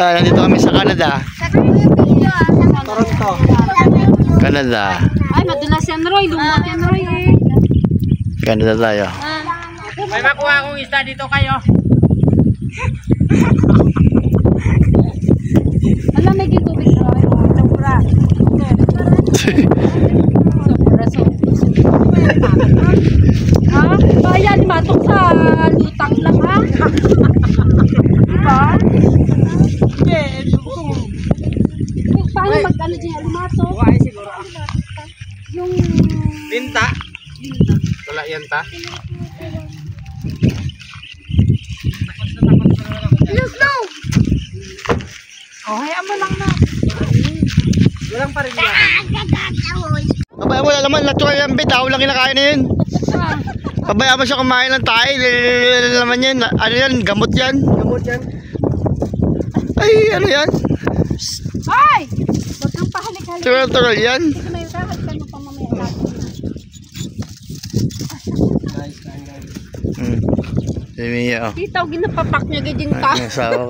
Nandito kami sa Canada. Toronto. Canada. Ay, madulas yan, Roy. Lumot yan, Roy, eh. Canada tayo. May makuha akong isda dito kayo. Malamig yung tubig, Roy. Sobra. Ha? Ayan, matok sa lutang lang, ha? Diba? Paano mag-ano dyan? Lumatok? Buhay siguro. Yung... Tinta. Wala yan ta. No! Oh, hayaan mo lang na. Walang pa rin yan. Babaya mo lang naman, natural yung bitaw lang kinakain na yun. Babaya mo siya kumain ng tayo. Naman yan, ano yan, gamot yan. Gamot yan. Ay, ano yan? Hoy! Huwag kang pahalik-halik. Tural yan. Kasi may kahalikan mo pa mamaya. Nice, nice. Si Mia, oh. Titaw, ginapapak niya gajing ka. So,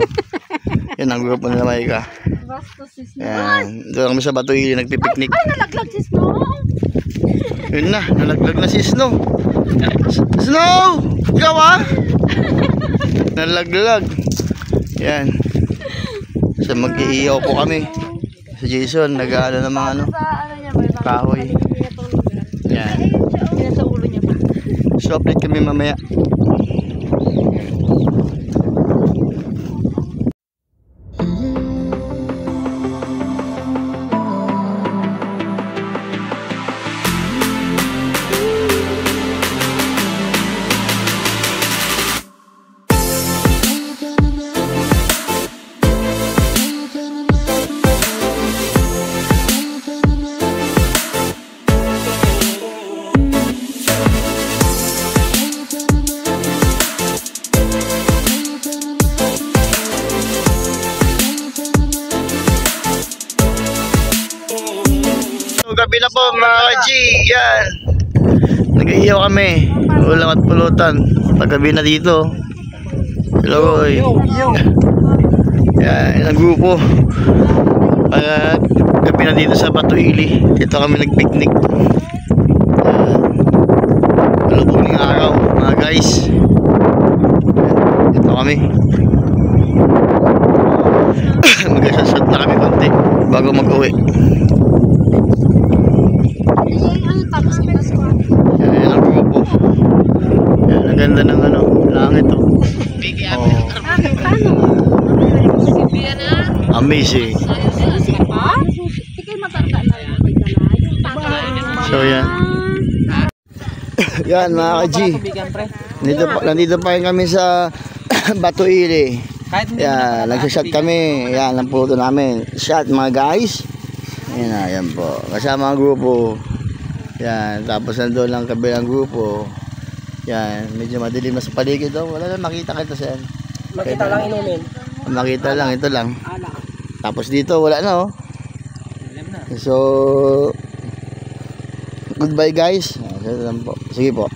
yun ang grupo nila Maika. Basta si Snow. Yan, doon kami sa Batuili nagpipiknik. Ay, nalaglag si Snow. Yun na, nalaglag na si Snow. Snow! Ikaw ah! Nalaglag. Yan. So mag-iiyaw po kami. Si Jason, nag-aano ng mga ano, Sa ano niya ba? kahoy. Yan. Sa ulo niya pa. So update kami mamaya. Gabi na po mga G, yan. Nag-iiyaw kami. Ulam at pulutan. Paggabi na dito. Hello boy. Yan, ang grupo. Paggabi na dito sa Batuili. Dito kami nag-picnic. Malubog ng araw mga guys. Dito kami. Mag-asasat na kami konti bago mag-uwi. Yan ang grupo. Yan, ang ganda ng ano, langit oh. Amazing. So yan. Yan mga ka-G. Nandito pa rin kami sa Batuili. Yan, nagsashot kami. Yan, ang pulutan namin. Shot mga guys. Yan na, yan po. Kasama ang grupo. Yan, tapos nandoon lang kabilang grupo. Yan, medyo madilim na sa paligid daw. Wala na makita kita saan. Makita lang inumin. Makita lang, ito lang. Tapos dito wala na oh. So goodbye guys. Sige po.